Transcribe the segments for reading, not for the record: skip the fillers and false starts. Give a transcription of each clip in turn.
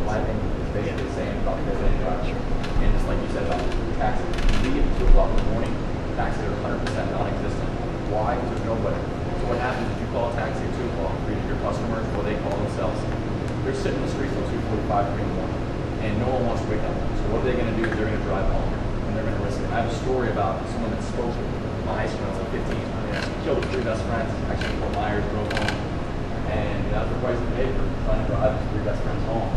my opinion, is basically saying about the resident driver. And just like you said about taxes, you leave at 2 o'clock in the morning, taxes are 100% non-existent. Why? Because there's nobody. So what happens is you call a taxi at 2 o'clock, greet your customers, or they call themselves. They're sitting in the streets till 2:45, 3 in the morning, and no one wants to wake up. So what are they going to do? Is they're going to drive home, and they're going to risk it. I have a story about someone that spoke in my high school when I was like 15. He killed his 3 best friends, actually before Myers drove home. And that's the price he paid for trying to drive his 3 best friends home.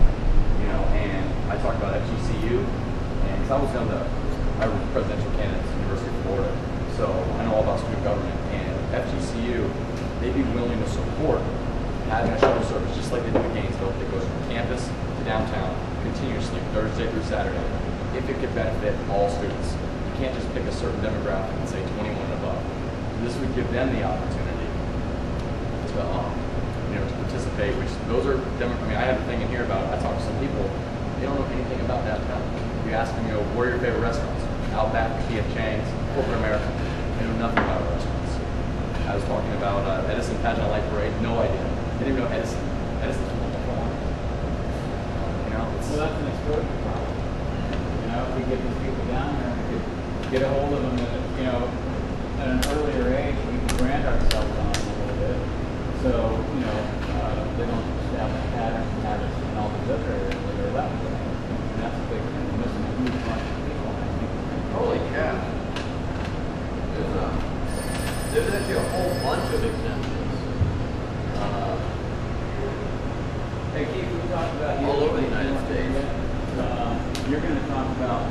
You know, and I talked about FGCU, and because I was I was presidential candidate at the University of Florida, so I know all about student government. And FGCU, they'd be willing to support having a shuttle service, just like they do in Gainesville, that goes from campus to downtown continuously, Thursday through Saturday, if it could benefit all students. You can't just pick a certain demographic and say 21 and above. This would give them the opportunity to, to participate. Which those are, I have a thing in here about. I talk to some people. They don't know anything about downtown. You ask them, where are your favorite restaurants? Outback, PF Chang's, corporate America. They know nothing about our restaurants. I was talking about Edison Pageant Light Parade. No idea. They didn't even know Edison. Edison's from Oklahoma. Well, that's an exposure problem. If we get these people down there, we could get a hold of them at an earlier age, we can brand ourselves on them a little bit. So, they don't establish patterns and habits in all these other areas where they're left. And that's a big thing. We're missing a huge bunch of people. Holy cow. There's actually a whole bunch of exemptions. Hey, Keith, we talked about all over the United States. You're going to talk about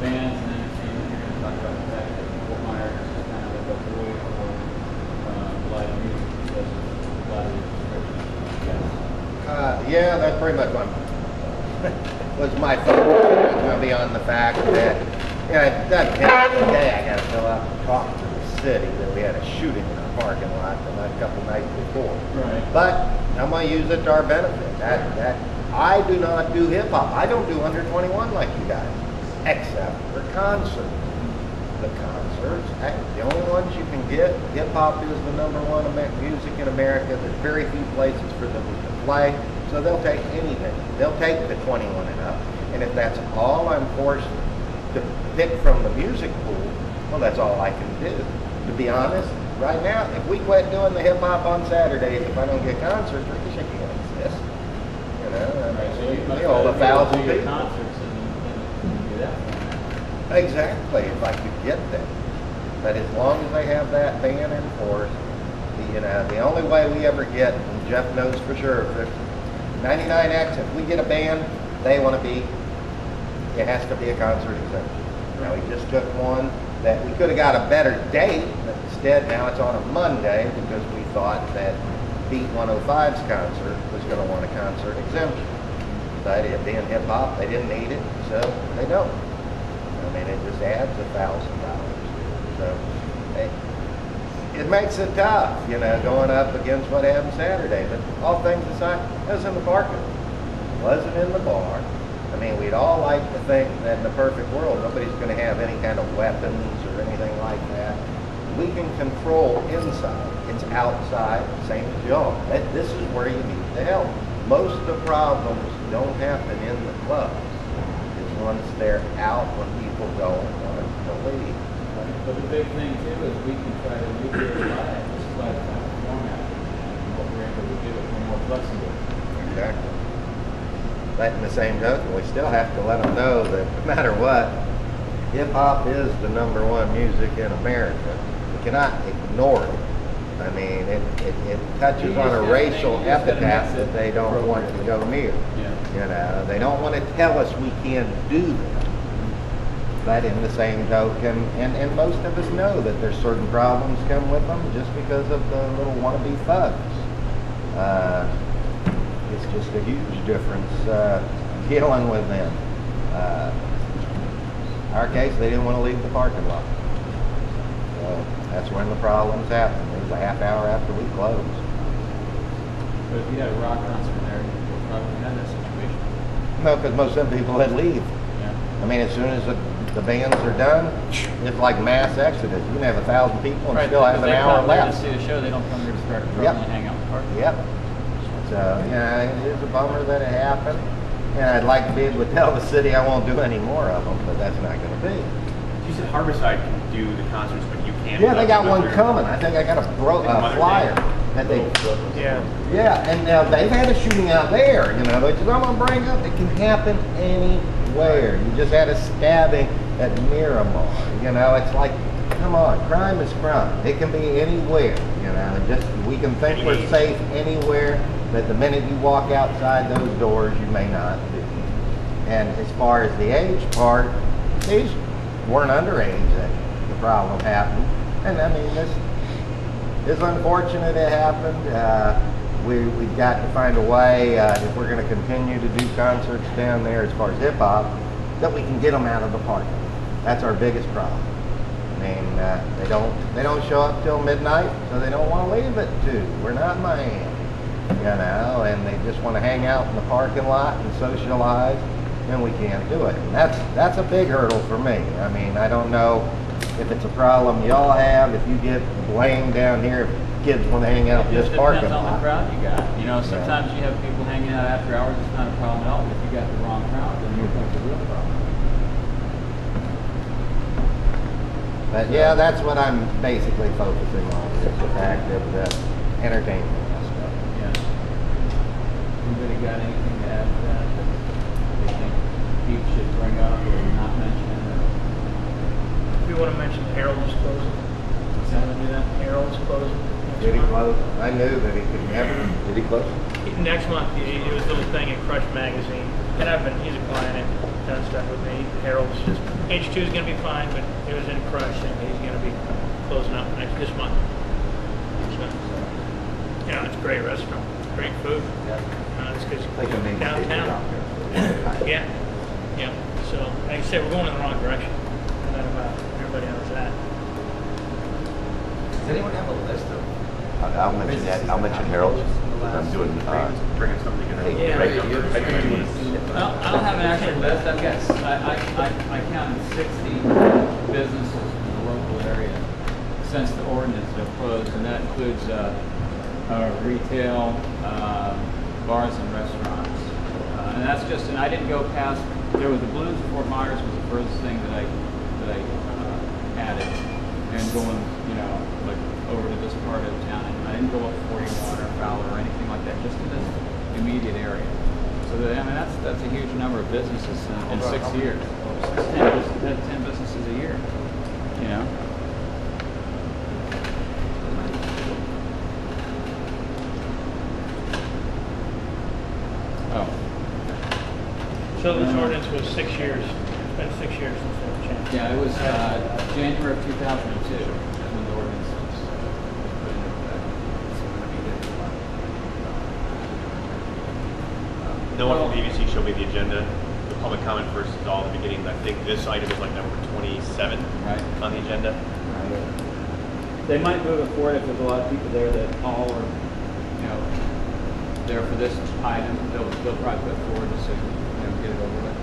bands and entertainment. You're going to talk about the fact that Fort Myers is kind of like a void for live music because of a lot of restrictions. Yeah, that's pretty much what was my focus. It's going to be on the fact that, it doesn't happen today. I got to go out and talk to the city that we had a shooting in our parking lot a couple nights before. Right. But I'm going to use it to our benefit. I do not do hip hop. I don't do under 21 like you guys, except for concerts. The concerts, the only ones you can get, hip hop is the #1 music in America. There's very few places for them to play, so they'll take anything. They'll take the 21 and up. And if that's all I'm forced to pick from the music pool, well, that's all I can do. To be honest, right now, if we quit doing the hip hop on Saturdays, if I don't get concerts, Ricochet can't exist. We hold 1,000 people. Concerts and do that. Exactly, if I could get them. But as long as they have that ban enforced, the only way we ever get, and Jeff knows for sure, 99X, if we get a ban, they want to be, it has to be a concert exemption. Now, we just took one that we could have got a better date, but instead now it's on a Monday because we thought that Beat 105's concert was going to want a concert exemption. But it being hip hop, they didn't need it, so they don't. It just adds $1,000. So it makes it tough, going up against what happened Saturday. But all things aside, it was in the parking lot. It wasn't in the bar. We'd all like to think that in the perfect world, nobody's going to have any kind of weapons or anything like that. We can control inside. It's outside, same as y'all. This is where you need the help. Most of the problems don't happen in the clubs. It's once they're out when people go and want to leave. But the big thing too is we can try to recreate this live format and what we're able to do if we're more flexible. Exactly. But in the same token, we still have to let them know that no matter what, hip-hop is the #1 music in America. We cannot ignore it. It touches on a racial epitaph that they don't want to go near. Yeah. They don't want to tell us we can do that. But in the same token, and most of us know that there's certain problems come with them just because of the little wannabe thugs. It's just a huge difference dealing with them. In our case, they didn't want to leave the parking lot. So that's when the problems happened. It was a half hour after we closed. But if you had a rock concert there, you would probably have that situation. No, because most of the people would leave. Yeah. As soon as the bands are done, it's like mass exodus. You can have 1,000 people and Right, still have an hour left. To see the show, they don't come here to start and hang out in the park. Yep. That's So, yeah, it is a bummer that it happened. And I'd like to be able to tell the city I won't do any more of them, but that's not going to be. You said Harborside can do the concerts, but you can't. Yeah, they got one coming. I think I got a flyer that they. Yeah, and now they've had a shooting out there. You know, they just, I'm gonna bring up. It can happen anywhere. You just had a stabbing at Miramar. You know, it's like, come on, crime is crime. It can be anywhere. You know, just we can think we're safe anywhere, but the minute you walk outside those doors, you may not be. And as far as the age part, these weren't underage that the problem happened. And I mean, this is unfortunate it happened. We've got to find a way, if we're going to continue to do concerts down there as far as hip hop, that we can get them out of the park. That's our biggest problem. I mean, they don't show up till midnight, so they don't want to leave at 2. We're not Miami, you know, and they just want to hang out in the parking lot and socialize, and we can't do it. And that's a big hurdle for me. I mean, I don't know if it's a problem y'all have, if you get blamed down here, if kids want to hang out in this parking Depends on the lot. crowd you got. You know, sometimes you have people hanging out after hours, it's not a problem at all. But if you got the wrong crowd, then you're going to a real problem. But yeah, that's what I'm basically focusing on, is the fact of the entertainment aspect. Yeah. Anybody got anything to add to that they think people should bring up or not mention? We want to mention Harold's closing. Is that going to do that? Harold's closing. Did he close? I knew that he could never. Did he close? Next month, he was a little thing at Crush Magazine. And he's a client and done stuff with me. Harold's just, H2 is going to be fine, but it was in Crush and he's going to be closing up this month. So, you know, it's a great restaurant, great food. It's because downtown. Yeah. So, like I said, we're going in the wrong direction. No matter about everybody knows that. Does anyone have a list of? I'll mention that. I'll mention Harold's. I'm doing. Bringing something together. Yeah. Right. Well, I don't have an actual list. I've got, I counted 60 businesses in the local area since the ordinance have closed, and that includes retail, bars and restaurants. And that's just, and I didn't go past, there was the Blues of Fort Myers was the first thing that I added, and going, you know, like over to this part of town, and I didn't go up 41 or Fowler or anything like that, just in this immediate area. So that, I mean, that's a huge number of businesses in 6 years. 10 businesses a year, you know. Oh. So this ordinance was 6 years. It's been 6 years since it changed. Yeah, it was January of 2002 when the ordinance was put into effect. No one from BBC showed me the agenda. The public comment first is all in the beginning. I think this item is like number 27 on the agenda. They might move it forward if there's a lot of people there that all are, you know, there for this item. They'll probably put forward a decision, you know, get it over with.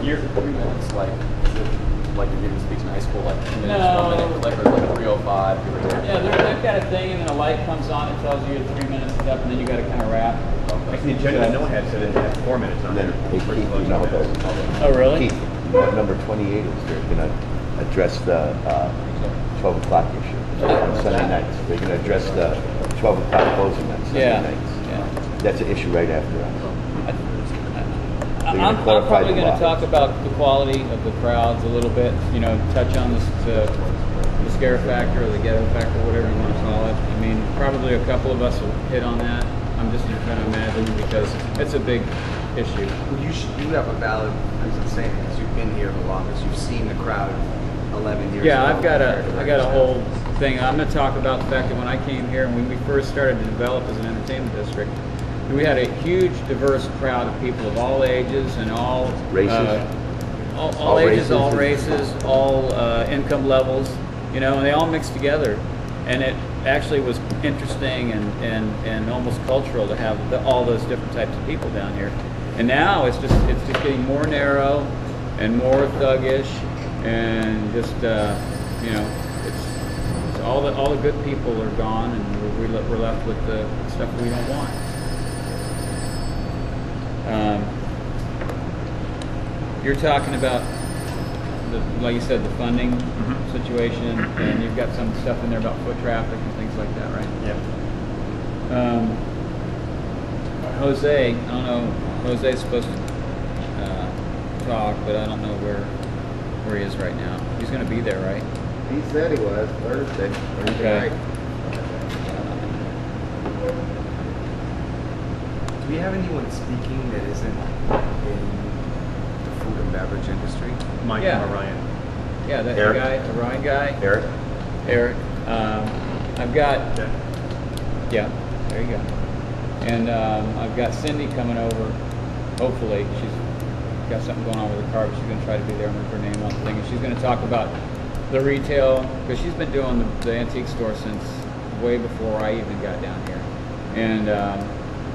You're 3 minutes, like, is it like you're giving speech in high school, like 2 minutes, No. 1 minute, like 305. Yeah, they've got a thing, and then a light comes on and tells you your 3 minutes is up, and then you got to kind of wrap. Like the agenda that no one had said it had 4 minutes on And then, there. hey, Keith, you know, Oh, really? Keith, what number 28 is they're going to address the 12 o'clock issue on Sunday nights. They're going to address the 12 o'clock closing on Sunday nights. Yeah. That's an issue right after us. I'm probably going to talk about the quality of the crowds a little bit, you know, touch on this, the scare factor or the ghetto factor, whatever you want to call it. I mean, probably a couple of us will hit on that. I'm just trying to imagine because it's a big issue. You have a valid reason saying because you've been here the longest. You've seen the crowd 11 years Yeah, ago. I got a whole thing. I'm going to talk about the fact that when I came here and when we first started to develop as an entertainment district, we had a huge, diverse crowd of people of all ages and all Races? all ages, all races, all income levels, you know, and they all mixed together. And it actually was interesting and almost cultural to have all those different types of people down here. And now it's just getting more narrow and more thuggish and just you know, it's all the good people are gone, and we're left with the stuff we don't want. You're talking about like you said, the funding situation, and you've got some stuff in there about foot traffic and things like that, right? Yeah. Jose, I don't know. Jose's supposed to talk, but I don't know where he is right now. He's going to be there, right? He said he was Thursday Okay. night. Do we have anyone speaking that isn't in the food and beverage industry? Mike Yeah. Orion. Yeah, that Eric? guy, the Ryan guy. Eric? Eric. I've got. Yeah, there you go. And I've got Cindy coming over. Hopefully, she's got something going on with her car, but she's going to try to be there and put her name on the thing. And she's going to talk about the retail, because she's been doing the antique store since way before I even got down here. And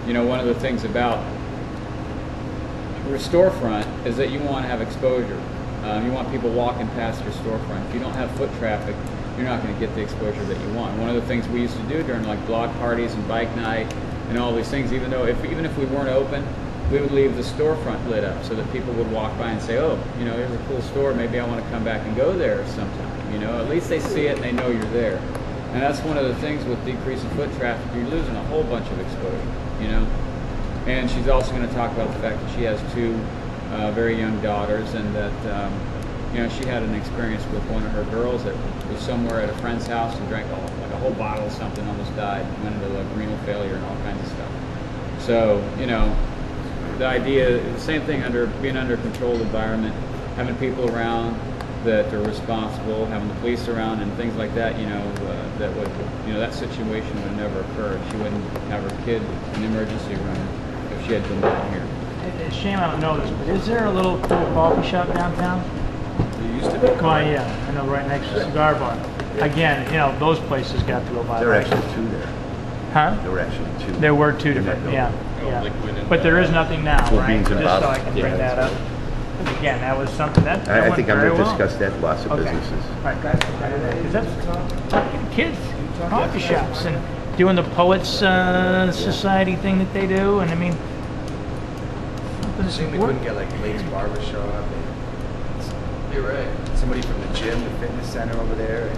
you know, one of the things about your storefront is that you want to have exposure. You want people walking past your storefront. If you don't have foot traffic, you're not going to get the exposure that you want. One of the things we used to do during like block parties and bike night and all these things, even if we weren't open, we would leave the storefront lit up so that people would walk by and say, oh, you know, there's a cool store, maybe I want to come back and go there sometime. You know, at least they see it and they know you're there. And that's one of the things with decreasing foot traffic, you're losing a whole bunch of exposure, you know. And she's also going to talk about the fact that she has two very young daughters, and that you know, she had an experience with one of her girls that was somewhere at a friend's house and drank like a whole bottle of something, almost died, went into like renal failure and all kinds of stuff. So, you know, the idea, the same thing being under a controlled environment, having people around that are responsible, having the police around and things like that, you know, that would, you know, that situation would have never occurred. She wouldn't have her kid in the emergency room if she had been down here. It's a shame I don't know this, but is there a little cool coffee shop downtown? There used to be. Well, yeah, I know, right next to the cigar bar. Again, you know, those places got to go by. There were actually two there. Huh? There were actually two. There were two in that different, building. yeah. But there is nothing now, Cool right? beans and Just so bottles. I can Yeah, bring that up. that's Again, that was something that I went think I'm very going to well. discuss that with lots of Okay. businesses. Right, because that's kids, coffee shops, and doing the Poets Society thing that they do, and I mean, It's a shame we couldn't get like Blake's Barber Shop. You're right. Somebody from the gym, the fitness center over there. And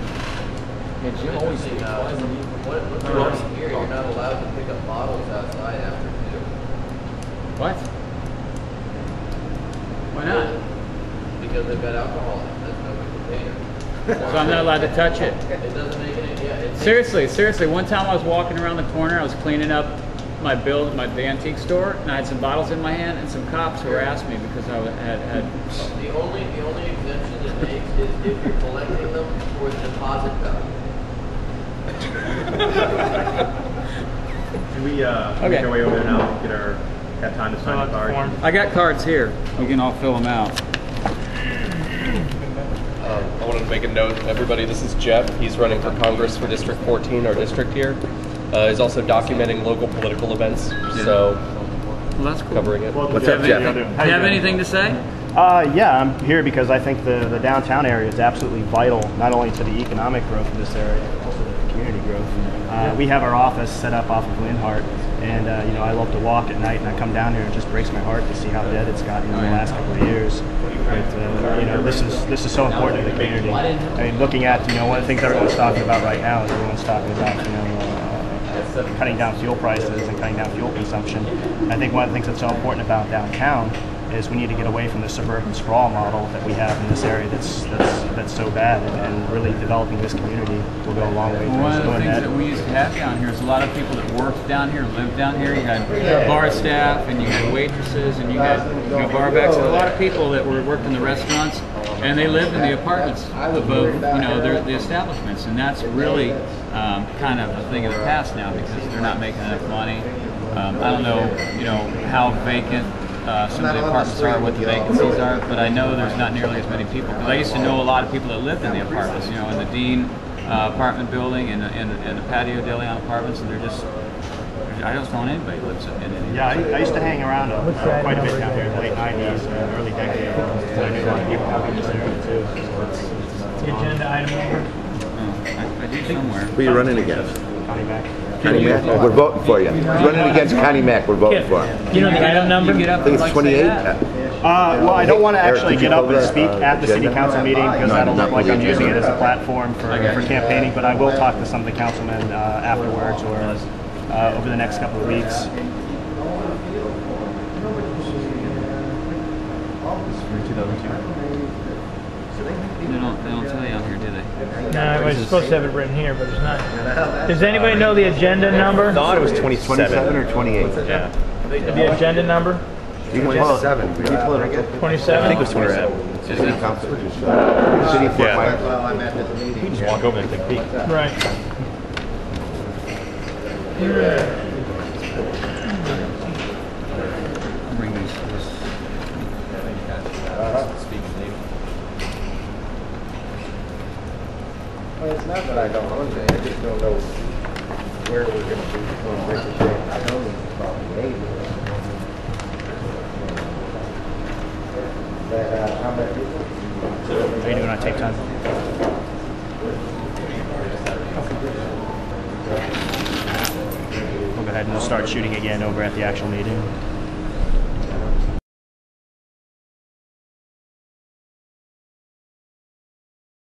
Yeah, Jim always Interesting, what's wrong here? You're not allowed to pick up bottles outside after 2. What? Why not? Because they've got alcohol in it. That's no container. So I'm not allowed to touch it. It doesn't make any, yeah. It Seriously, one time I was walking around the corner, I was cleaning up the antique store, and I had some bottles in my hand, and some cops harassed me because I had The only exemption it makes is if you're collecting them for the deposit value. Should we make our way over there now? Got time to sign the card? I got cards here. We can all fill them out. I wanted to make a note, everybody, this is Jeff. He's running for Congress for District 14, our district here. He's also documenting local political events, so Well, that's cool. covering it. What's up, Jeff? Do you have anything to say? Yeah, I'm here because I think the downtown area is absolutely vital, not only to the economic growth of this area, but also the community growth. We have our office set up off of Linhart, and you know, I love to walk at night, and I come down here and it just breaks my heart to see how dead it's gotten in the last couple of years. But you know, this is so important to the community. I mean, looking at, you know, one of the things everyone's talking about right now is everyone's talking about, you know, cutting down fuel prices and cutting down fuel consumption. I think one of the things that's so important about downtown is we need to get away from the suburban sprawl model that we have in this area that's so bad, and really developing this community will go a long way One towards of the doing things that. that we used to have down here is a lot of people that worked down here, lived down here. You had bar staff, and you had waitresses, and you had bar backs, and a lot of people that worked in the restaurants, and they lived in the apartments above, you know, the establishments, and that's really kind of a thing of the past now because they're not making enough money. I don't know, you know, how vacant some of the apartments are, what the vacancies are, but I know there's not nearly as many people. Because I used to know a lot of people that lived in the apartments, you know, in the Dean apartment building and the Patio de Leon apartments, and they're just, I just don't know anybody lives in any. Yeah, I used to hang around quite a bit down here in the late 90s and early decades. I knew a lot of people out in this area too. The agenda item number? I do somewhere. Who are you running against? Connie Mack. Connie Mack? We're voting for you. He's running against Connie Mack. We're voting for him. You know the item number? I think it's 28. Well, I don't want to Eric, actually did you get up pull and the, speak at the city agenda? council meeting because No, that'll not look like the I'm using it agenda. as a platform for campaigning, but I will talk to some of the councilmen afterwards or over the next couple of weeks. They don't tell you on here, do they? No, I was supposed to have it written here, but it's not. Does anybody know the agenda number? Thought it was 27. 27 or 28? Yeah. The agenda number? You can pull it. Can you pull it up? 27? I think it was 27. City council. City of Fort Yeah. Myers. Well, I'm at this meeting. Just walk over and take a peek. Right. Bring these. Well, it's not that I don't want to, I just don't know where we're going to be when Ricochet. I know it's about maybe. How many people? Are you doing on tape time? We'll go ahead and we'll start shooting again over at the actual meeting.